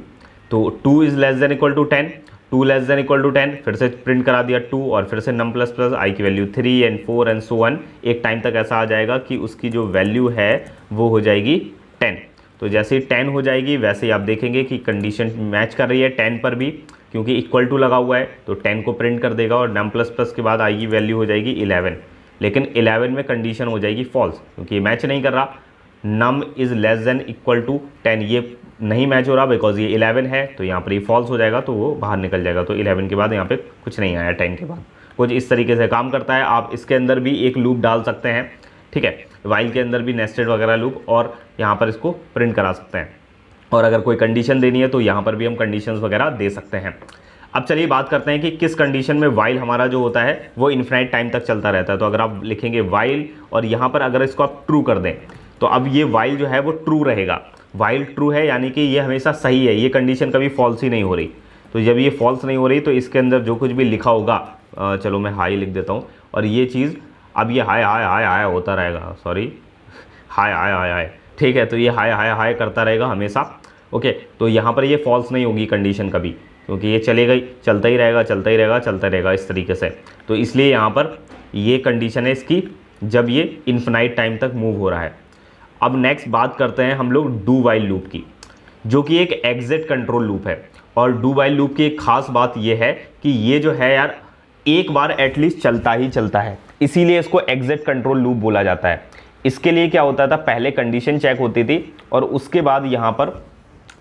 तो 2 is less than equal to 10, 2 less than equal to 10, फिर से प्रिंट करा दिया 2, और फिर से नम प्लस प्लस, आई की value 3 and 4 and so on. एक टाइम तक ऐसा आ जाएगा कि उसकी जो वैल्यू है वो हो जाएगी 10। तो जैसे ही 10 हो जाएगी वैसे ही आप देखेंगे कि कंडीशन मैच कर रही है 10 पर भी, क्योंकि इक्वल टू लगा हुआ है, तो 10 को प्रिंट कर देगा, और नम प्लस प्लस के बाद आई की वैल्यू हो जाएगी 11। लेकिन 11 में कंडीशन हो जाएगी फॉल्स, क्योंकि ये मैच नहीं कर रहा। Num is less than equal to 10, ये नहीं मैच हो रहा बिकॉज ये 11 है, तो यहाँ पर ये फॉल्स हो जाएगा, तो वो बाहर निकल जाएगा। तो 11 के बाद यहाँ पे कुछ नहीं आया, 10 के बाद कुछ इस तरीके से काम करता है। आप इसके अंदर भी एक लूप डाल सकते हैं, ठीक है, व्हाइल के अंदर भी नेस्टेड वगैरह लूप, और यहाँ पर इसको प्रिंट करा सकते हैं। और अगर कोई कंडीशन देनी है तो यहाँ पर भी हम कंडीशंस वगैरह दे सकते हैं। अब चलिए बात करते हैं कि किस कंडीशन में व्हाइल हमारा जो होता है वो इन्फिनाइट टाइम तक चलता रहता है। तो अगर आप लिखेंगे व्हाइल, और यहाँ पर अगर इसको आप ट्रू कर दें, तो अब ये व्हाइल जो है वो ट्रू रहेगा। व्हाइल ट्रू है यानी कि ये हमेशा सही है, ये कंडीशन कभी फॉल्स ही नहीं हो रही। तो जब ये फॉल्स नहीं हो रही तो इसके अंदर जो कुछ भी लिखा होगा, चलो मैं हाई लिख देता हूँ, और ये चीज़ अब ये हाय हाय हाय हाय होता रहेगा, सॉरी हाय हाय हाय हाय, ठीक है। तो ये हाय हाय हाय करता रहेगा हमेशा, ओके। तो यहाँ पर ये फॉल्स नहीं होगी कंडीशन कभी, क्योंकि ये चलेगा ही, चलता ही रहेगा, चलता ही रहेगा, चलता रहेगा इस तरीके से। तो इसलिए यहाँ पर ये कंडीशन है इसकी, जब ये इन्फिनाइट टाइम तक मूव हो रहा है। अब नेक्स्ट बात करते हैं हम लोग डू वाइल लूप की। जो कि एक एग्जिट कंट्रोल लूप है। और डू वाइल लूप की एक खास बात यह है कि ये जो है यार एक बार एटलीस्ट चलता ही चलता है, इसीलिए इसको एग्जिट कंट्रोल लूप बोला जाता है। इसके लिए क्या होता था, पहले कंडीशन चेक होती थी और उसके बाद यहाँ पर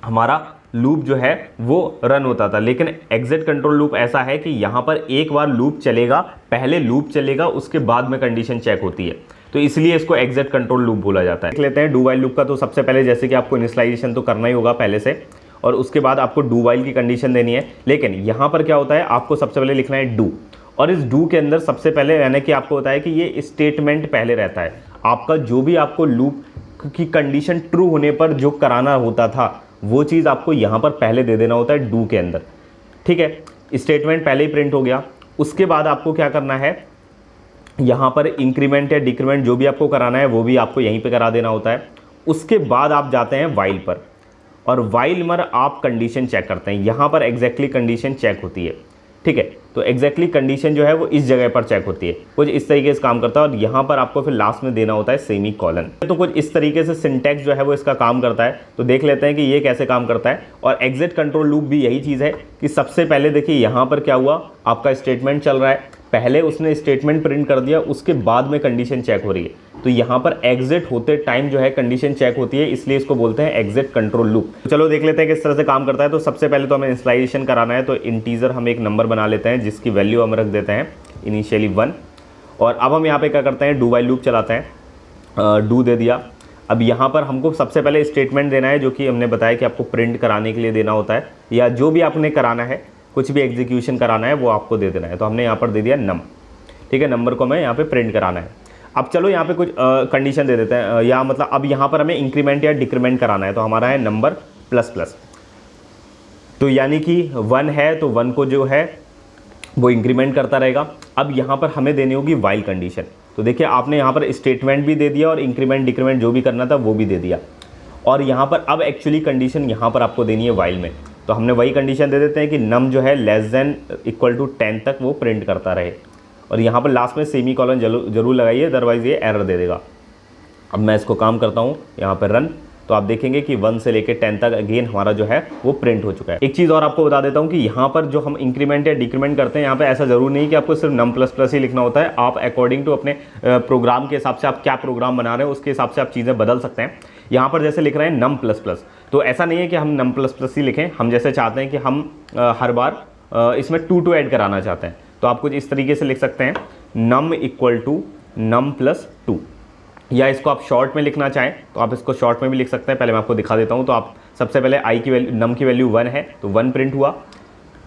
हमारा लूप जो है वो रन होता था। लेकिन एग्जिट कंट्रोल लूप ऐसा है कि यहाँ पर एक बार लूप चलेगा, पहले लूप चलेगा, उसके बाद में कंडीशन चेक होती है, तो इसलिए इसको एग्जिट कंट्रोल लूप बोला जाता है। देख लेते हैं डू वाइल लूप का। तो सबसे पहले जैसे कि आपको इनिशियलाइजेशन तो करना ही होगा पहले से, और उसके बाद आपको डू वाइल की कंडीशन देनी है। लेकिन यहाँ पर क्या होता है, आपको सबसे पहले लिखना है डू, और इस डू के अंदर सबसे पहले यानी कि आपको होता है कि ये स्टेटमेंट पहले रहता है आपका, जो भी आपको लूप की कंडीशन ट्रू होने पर जो कराना होता था वो चीज़ आपको यहाँ पर पहले दे देना होता है डू के अंदर। ठीक है, स्टेटमेंट पहले ही प्रिंट हो गया। उसके बाद आपको क्या करना है, यहाँ पर इंक्रीमेंट या डिक्रीमेंट जो भी आपको कराना है वो भी आपको यहीं पे करा देना होता है। उसके बाद आप जाते हैं वाइल पर, और वाइल में आप कंडीशन चेक करते हैं। यहाँ पर एग्जैक्टली कंडीशन चेक होती है। ठीक है, तो एग्जैक्टली कंडीशन जो है वो इस जगह पर चेक होती है, कुछ इस तरीके से काम करता है। और यहाँ पर आपको फिर लास्ट में देना होता है सेमी कॉलन। तो कुछ इस तरीके से सिंटैक्स जो है वो इसका काम करता है। तो देख लेते हैं कि ये कैसे काम करता है। और एग्जिट कंट्रोल लूप भी यही चीज़ है कि सबसे पहले देखिए यहाँ पर क्या हुआ, आपका स्टेटमेंट चल रहा है, पहले उसने स्टेटमेंट प्रिंट कर दिया, उसके बाद में कंडीशन चेक हो रही है। तो यहाँ पर एग्जिट होते टाइम जो है कंडीशन चेक होती है, इसलिए इसको बोलते हैं एग्जिट कंट्रोल लूप। चलो देख लेते हैं किस तरह से काम करता है। तो सबसे पहले तो हमें इनिशियलाइजेशन कराना है, तो इंटीजर हम एक नंबर बना लेते हैं जिसकी वैल्यू हम रख देते हैं इनिशियली 1। और अब हम यहाँ पे क्या करते हैं, डू वाइल लूप चलाते हैं। डू दे दिया। अब यहाँ पर हमको सबसे पहले स्टेटमेंट देना है, जो कि हमने बताया कि आपको प्रिंट कराने के लिए देना होता है, या जो भी आपने कराना है, कुछ भी एग्जीक्यूशन कराना है वो आपको दे देना है। तो हमने यहाँ पर दे दिया नम। ठीक है, नंबर को हमें यहाँ पे प्रिंट कराना है। अब चलो यहाँ पे कुछ कंडीशन दे देते हैं, या मतलब अब यहाँ पर हमें इंक्रीमेंट या डिक्रीमेंट कराना है। तो हमारा है नंबर प्लस प्लस, तो यानी कि 1 है तो 1 को जो है वो इंक्रीमेंट करता रहेगा। अब यहाँ पर हमें देनी होगी वाइल कंडीशन। तो देखिए आपने यहाँ पर स्टेटमेंट भी दे दिया और इंक्रीमेंट डिक्रीमेंट जो भी करना था वो भी दे दिया। और यहाँ पर अब एक्चुअली कंडीशन यहाँ पर आपको देनी है वाइल में। तो हमने वही कंडीशन दे देते हैं कि नम जो है लेस देन इक्वल टू 10 तक वो प्रिंट करता रहे। और यहाँ पर लास्ट में सेमी कॉलन जरूर लगाइए, अदरवाइज ये एरर दे देगा। अब मैं इसको काम करता हूँ यहाँ पर रन, तो आप देखेंगे कि 1 से लेकर 10 तक अगेन हमारा जो है वो प्रिंट हो चुका है। एक चीज़ और आपको बता देता हूँ कि यहाँ पर जो हम इंक्रीमेंट या डिक्रीमेंट करते हैं, यहाँ पे ऐसा जरूर नहीं कि आपको सिर्फ नम प्लस प्लस ही लिखना होता है। आप अकॉर्डिंग टू अपने प्रोग्राम के हिसाब से, आप क्या प्रोग्राम बना रहे हैं उसके हिसाब से आप चीज़ें बदल सकते हैं। यहाँ पर जैसे लिख रहे हैं नम प्लस प्लस, तो ऐसा नहीं है कि हम नम प्लस प्लस ही लिखें। हम जैसे चाहते हैं कि हम हर बार इसमें 2 ऐड कराना चाहते हैं, तो आप कुछ इस तरीके से लिख सकते हैं num equal to num plus 2। या इसको आप शॉर्ट में लिखना चाहें तो आप इसको शॉर्ट में भी लिख सकते हैं। पहले मैं आपको दिखा देता हूं। तो आप सबसे पहले आई की वैल्यू, नम की वैल्यू 1 है तो 1 प्रिंट हुआ।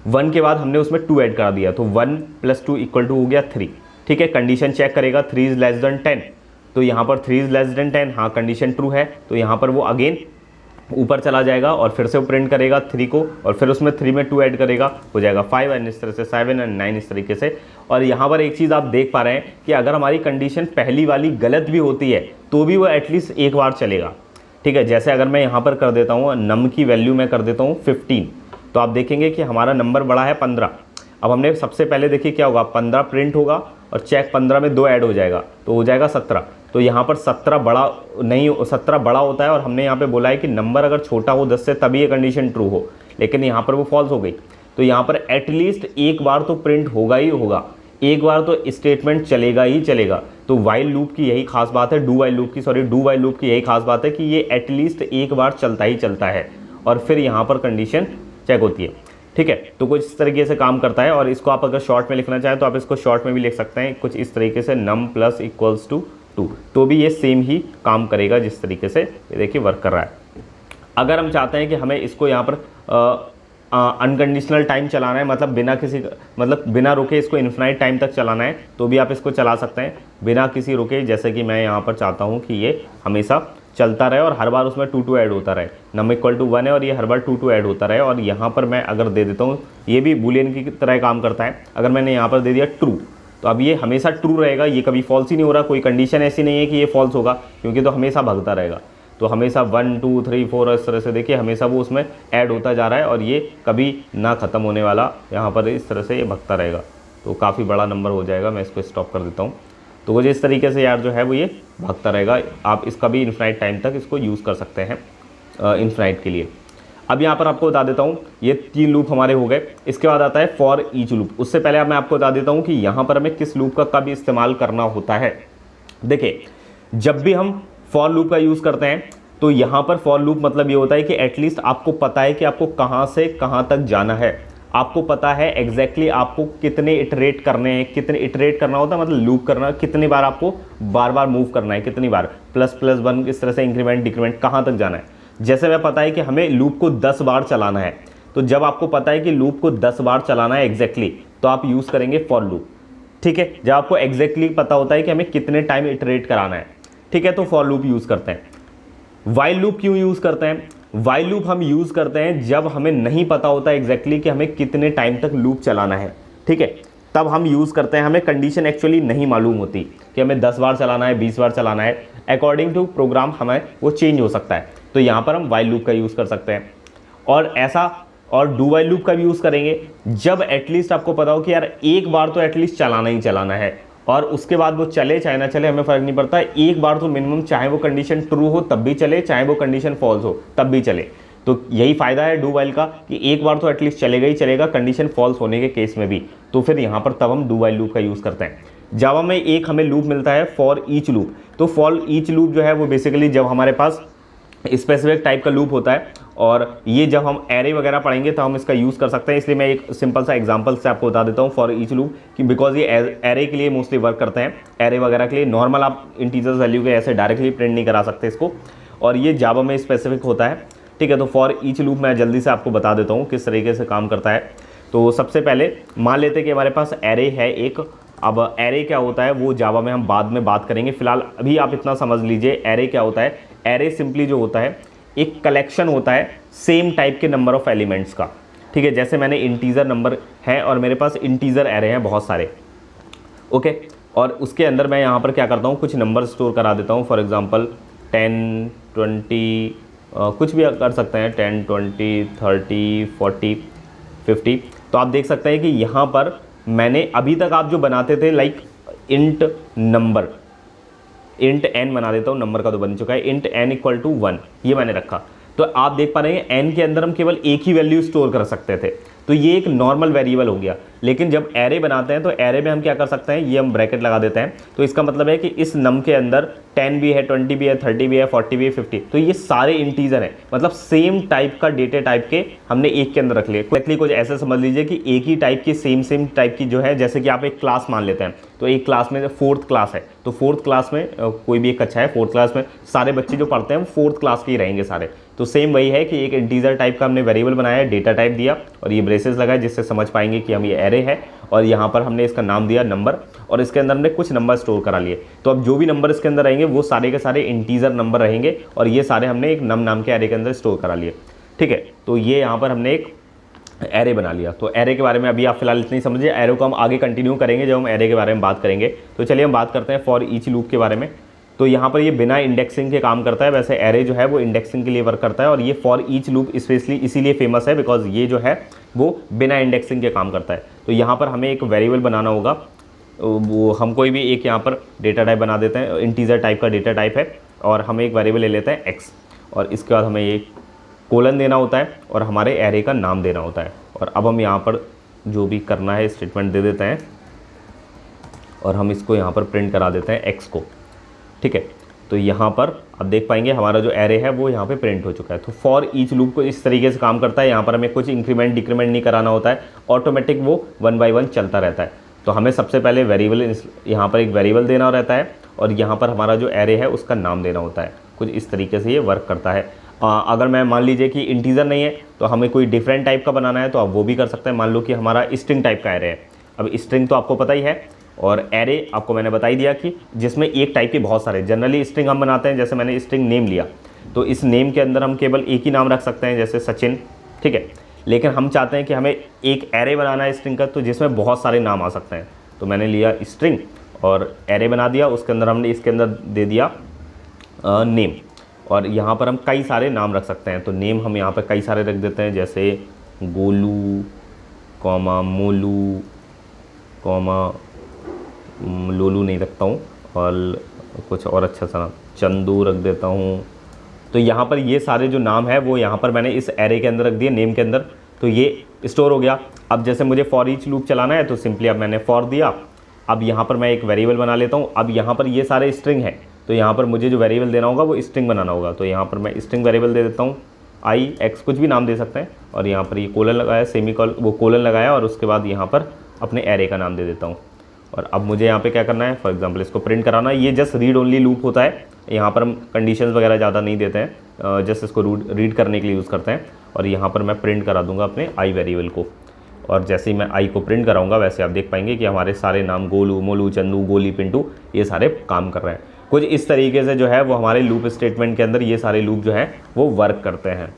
1 के बाद हमने उसमें 2 ऐड करा दिया, तो 1 + 2 = हो गया 3। ठीक है, कंडीशन चेक करेगा 3 इज लेस देन 10, तो यहाँ पर 3 इज लेस देन 10, हाँ कंडीशन ट्रू है, तो यहाँ पर वो अगेन ऊपर चला जाएगा और फिर से वो प्रिंट करेगा 3 को, और फिर उसमें 3 में 2 ऐड करेगा, हो जाएगा 5, एंड इस तरह से 7 और 9 इस तरीके से। और यहाँ पर एक चीज़ आप देख पा रहे हैं कि अगर हमारी कंडीशन पहली वाली गलत भी होती है तो भी वो एटलीस्ट एक बार चलेगा। ठीक है, जैसे अगर मैं यहाँ पर कर देता हूँ नम की वैल्यू मैं कर देता हूँ 15, तो आप देखेंगे कि हमारा नंबर बड़ा है 15। अब हमने सबसे पहले देखिए क्या होगा, 15 प्रिंट होगा और चेक 15 में 2 ऐड हो जाएगा, तो हो जाएगा 17। तो यहाँ पर 17 बड़ा नहीं, 17 बड़ा होता है, और हमने यहाँ पे बोला है कि नंबर अगर छोटा हो 10 से तभी ये कंडीशन ट्रू हो, लेकिन यहाँ पर वो फॉल्स हो गई। तो यहाँ पर एटलीस्ट एक बार तो प्रिंट होगा ही होगा, एक बार तो स्टेटमेंट चलेगा ही चलेगा। तो वाइल लूप की यही खास बात है, डू वाइल लूप की यही खास बात है कि ये एटलीस्ट एक बार चलता ही चलता है और फिर यहाँ पर कंडीशन चेक होती है। ठीक है, तो कुछ इस तरीके से काम करता है। और इसको आप अगर शॉर्ट में लिखना चाहें तो आप इसको शॉर्ट में भी लिख सकते हैं, कुछ इस तरीके से नम प्लस इक्वल्स टू 2, तो भी ये सेम ही काम करेगा जिस तरीके से ये देखिए वर्क कर रहा है। अगर हम चाहते हैं कि हमें इसको यहाँ पर अनकंडीशनल टाइम चलाना है, मतलब बिना रुके इसको इन्फिनाइट टाइम तक चलाना है, तो भी आप इसको चला सकते हैं बिना किसी रुके। जैसे कि मैं यहाँ पर चाहता हूँ कि ये हमेशा चलता रहे और हर बार उसमें 2 ऐड होता रहे। नम इक्वल टू 1 है और ये हर बार 2 ऐड होता रहे। और यहाँ पर मैं अगर दे देता हूँ, ये भी बूलियन की तरह काम करता है। अगर मैंने यहाँ पर दे दिया ट्रू, तो अब ये हमेशा ट्रू रहेगा, ये कभी फॉल्स ही नहीं हो रहा। कोई कंडीशन ऐसी नहीं है कि ये फॉल्स होगा, क्योंकि तो हमेशा भागता रहेगा। तो हमेशा 1 2 3 4 इस तरह से देखिए हमेशा वो उसमें ऐड होता जा रहा है और ये कभी ना ख़त्म होने वाला। यहाँ पर इस तरह से ये भगता रहेगा, तो काफ़ी बड़ा नंबर हो जाएगा। मैं इसको स्टॉप कर देता हूँ। तो वो जिस तरीके से यार जो है वो ये भागता रहेगा। आप इसका भी इन्फिनाइट टाइम तक इसको यूज़ कर सकते हैं, इन्फिनाइट के लिए। अब यहाँ पर आपको बता देता हूँ, ये 3 लूप हमारे हो गए। इसके बाद आता है फॉर ईच लूप। उससे पहले अब मैं आपको बता देता हूँ कि यहाँ पर हमें किस लूप का कब इस्तेमाल करना होता है। देखिए, जब भी हम फॉर लूप का यूज़ करते हैं तो यहाँ पर फॉर लूप मतलब ये होता है कि एटलीस्ट आपको पता है कि आपको कहाँ से कहाँ तक जाना है, आपको पता है एग्जैक्टली आपको कितने इटरेट करने हैं। कितने इटरेट करना होता है मतलब लूप करना, कितनी बार आपको बार बार मूव करना है, कितनी बार प्लस प्लस वन, इस तरह से इंक्रीमेंट डिक्रीमेंट कहाँ तक जाना है। जैसे मैं पता है कि हमें लूप को 10 बार चलाना है, तो जब आपको पता है कि लूप को 10 बार चलाना है एग्जैक्टली, तो आप यूज़ करेंगे फॉर लूप। ठीक है, जब आपको एग्जैक्टली पता होता है कि हमें कितने टाइम इटरेट कराना है, ठीक है, तो फॉर लूप यूज़ करते हैं। वाइल लूप क्यों यूज़ करते हैं? वाइल लूप हम यूज़ करते हैं जब हमें नहीं पता होता एग्जैक्टली कि हमें कितने टाइम तक लूप चलाना है। ठीक है, तब हम यूज़ करते हैं। हमें कंडीशन एक्चुअली नहीं मालूम होती कि हमें 10 बार चलाना है, 20 बार चलाना है, अकॉर्डिंग टू प्रोग्राम हमें वो चेंज हो सकता है। तो यहाँ पर हम वाइल लूप का यूज़ कर सकते हैं। और डू वाइल लूप का भी यूज़ करेंगे जब एटलीस्ट आपको पता हो कि यार एक बार तो एटलीस्ट चलाना ही चलाना है, और उसके बाद वो चले चाहे ना चले हमें फ़र्क नहीं पड़ता। एक बार तो मिनिमम, चाहे वो कंडीशन ट्रू हो तब भी चले, चाहे वो कंडीशन फॉल्स हो तब भी चले। तो यही फ़ायदा है डू वाइल का कि एक बार तो एटलीस्ट चलेगा ही चलेगा, कंडीशन फॉल्स होने के केस में भी। तो फिर यहाँ पर तब हम डू वाइल लूप का यूज़ करते हैं। जावा में एक हमें लूप मिलता है फॉर ईच लूप। तो फॉर ईच लूप जो है वो बेसिकली जब हमारे पास स्पेसिफिक टाइप का लूप होता है, और ये जब हम एरे वगैरह पढ़ेंगे तो हम इसका यूज़ कर सकते हैं। इसलिए मैं एक सिंपल सा एग्जांपल से आपको बता देता हूँ फॉर ईच लूप कि बिकॉज ये एरे के लिए मोस्टली वर्क करते हैं। एरे वगैरह के लिए नॉर्मल आप इंटीजर्स वैल्यू के ऐसे डायरेक्टली प्रिंट नहीं करा सकते इसको, और ये जावा में स्पेसिफिक होता है। ठीक है, तो फॉर ईच लूप मैं जल्दी से आपको बता देता हूँ किस तरीके से काम करता है। तो सबसे पहले मान लेते हैं कि हमारे पास एरे है एक। अब एरे क्या होता है वो जावा में हम बाद में बात करेंगे, फिलहाल अभी आप इतना समझ लीजिए एरे क्या होता है। एरे सिंपली जो होता है एक कलेक्शन होता है सेम टाइप के नंबर ऑफ एलिमेंट्स का। ठीक है, जैसे मैंने इंटीजर नंबर है और मेरे पास इंटीजर एरे हैं बहुत सारे। ओके, और उसके अंदर मैं यहाँ पर क्या करता हूँ, कुछ नंबर स्टोर करा देता हूँ। फॉर एग्जांपल 10, 20, कुछ भी कर सकते हैं, 10, 20, 30, 40, 50। तो आप देख सकते हैं कि यहाँ पर मैंने अभी तक आप जो बनाते थे like int number, int n बना देता हूँ, नंबर का तो बन चुका है, इंट एन इक्वल टू 1, ये मैंने रखा। तो आप देख पा रहे हैं एन के अंदर हम केवल एक ही वैल्यू स्टोर कर सकते थे, तो ये एक नॉर्मल वेरिएबल हो गया। लेकिन जब एरे बनाते हैं तो एरे में हम क्या कर सकते हैं, ये हम ब्रैकेट लगा देते हैं। तो इसका मतलब है कि इस नम के अंदर 10 भी है, 20 भी है, 30 भी है, 40 भी है, 50, तो ये सारे इंटीजर हैं। मतलब सेम टाइप का डेटा टाइप के हमने एक के अंदर रख लिए। एक्चुअली कुछ ऐसा समझ लीजिए कि एक ही टाइप की सेम टाइप की जो है, जैसे कि आप एक क्लास मान लेते हैं, तो एक क्लास में 4th क्लास है, तो 4th क्लास में कोई भी एक कक्षा है, 4th क्लास में सारे बच्चे जो पढ़ते हैं वो 4th क्लास के ही रहेंगे सारे। तो सेम वही है कि एक इंटीजर टाइप का हमने वेरिएबल बनाया, डेटा टाइप दिया, और ये ब्रेसेस लगाए जिससे समझ पाएंगे कि हम ये एरे है, और यहाँ पर हमने इसका नाम दिया नंबर, और इसके अंदर हमने कुछ नंबर स्टोर करा लिए। तो अब जो भी नंबर इसके अंदर रहेंगे वो सारे के सारे इंटीजर नंबर रहेंगे, और ये सारे हमने एक नम नाम के एरे के अंदर स्टोर करा लिए। ठीक है, तो ये यहाँ पर हमने एक एरे बना लिया। तो एरे के बारे में अभी आप फिलहाल इतनी समझिए, एरे को हम आगे कंटिन्यू करेंगे जब हम एरे के बारे में बात करेंगे। तो चलिए हम बात करते हैं फॉर ईच लूप के बारे में। तो यहाँ पर ये बिना इंडेक्सिंग के काम करता है, वैसे एरे जो है वो इंडेक्सिंग के लिए वर्क करता है, और ये फॉर ईच लूप स्पेशली इसीलिए फेमस है बिकॉज ये जो है वो बिना इंडेक्सिंग के काम करता है। तो यहाँ पर हमें एक वेरिएबल बनाना होगा, वो हम कोई भी एक यहाँ पर डेटा टाइप बना देते हैं, इंटीजर टाइप का डेटा टाइप है, और हम एक वेरिएबल ले लेते हैं x, और इसके बाद हमें एक कोलन देना होता है और हमारे एरे का नाम देना होता है। और अब हम यहाँ पर जो भी करना है स्टेटमेंट दे देते हैं, और हम इसको यहाँ पर प्रिंट करा देते हैं x को। ठीक है, तो यहाँ पर आप देख पाएंगे हमारा जो एरे है वो यहाँ पे प्रिंट हो चुका है। तो फॉर ईच लूप को इस तरीके से काम करता है। यहाँ पर हमें कुछ इंक्रीमेंट डिक्रीमेंट नहीं कराना होता है, ऑटोमेटिक वो 1 by 1 चलता रहता है। तो हमें सबसे पहले वेरिएबल, यहाँ पर एक वेरिएबल देना रहता है, और यहाँ पर हमारा जो एरे है उसका नाम देना होता है। कुछ इस तरीके से ये वर्क करता है। अगर मैं मान लीजिए कि इंटीजर नहीं है तो हमें कोई डिफरेंट टाइप का बनाना है तो आप वो भी कर सकते हैं। मान लो कि हमारा स्ट्रिंग टाइप का एरे है। अब स्ट्रिंग तो आपको पता ही है, और एरे आपको मैंने बता ही दिया कि जिसमें एक टाइप के बहुत सारे, जनरली स्ट्रिंग हम बनाते हैं, जैसे मैंने स्ट्रिंग नेम लिया तो इस नेम के अंदर हम केवल एक ही नाम रख सकते हैं, जैसे सचिन। ठीक है, लेकिन हम चाहते हैं कि हमें एक एरे बनाना है स्ट्रिंग का, तो जिसमें बहुत सारे नाम आ सकते हैं। तो मैंने लिया स्ट्रिंग और एरे बना दिया, उसके अंदर हमने इसके अंदर दे दिया नेम, और यहाँ पर हम कई सारे नाम रख सकते हैं। तो नेम हम यहाँ पर कई सारे रख देते हैं, जैसे गोलू कॉमा मोलू कॉमा लोलू नहीं रखता हूँ, और कुछ और अच्छा सा नाम चंदू रख देता हूँ, तो यहाँ पर ये सारे जो नाम है वो यहाँ पर मैंने इस एरे के अंदर रख दिए, नेम के अंदर, तो ये स्टोर हो गया। अब जैसे मुझे फॉर ईच लूप चलाना है तो सिंपली अब मैंने फॉर दिया। अब यहाँ पर मैं एक वेरिएबल बना लेता हूँ। अब यहाँ पर ये सारे स्ट्रिंग है, तो यहाँ पर मुझे जो वेरिएबल देना होगा वो स्ट्रिंग बनाना होगा। तो यहाँ पर मैं स्ट्रिंग वेरिएबल दे देता हूँ, आई एक्स, कुछ भी नाम दे सकते हैं। और यहाँ पर ये कोलन लगाया, कोलन लगाया, और उसके बाद यहाँ पर अपने एरे का नाम दे देता हूँ। और अब मुझे यहाँ पे क्या करना है, फॉर एग्जांपल इसको प्रिंट कराना है। ये जस्ट रीड ओनली लूप होता है, यहाँ पर हम कंडीशंस वगैरह ज़्यादा नहीं देते हैं, जस्ट इसको रीड करने के लिए यूज़ करते हैं। और यहाँ पर मैं प्रिंट करा दूंगा अपने आई वेरिएबल को। और जैसे ही मैं आई को प्रिंट कराऊंगा वैसे आप देख पाएंगे कि हमारे सारे नाम गोलू, मोलू, चंदू, गोली, पिंटू, ये सारे काम कर रहे हैं। कुछ इस तरीके से जो है वो हमारे लूप स्टेटमेंट के अंदर ये सारे लूप जो हैं वो वर्क करते हैं।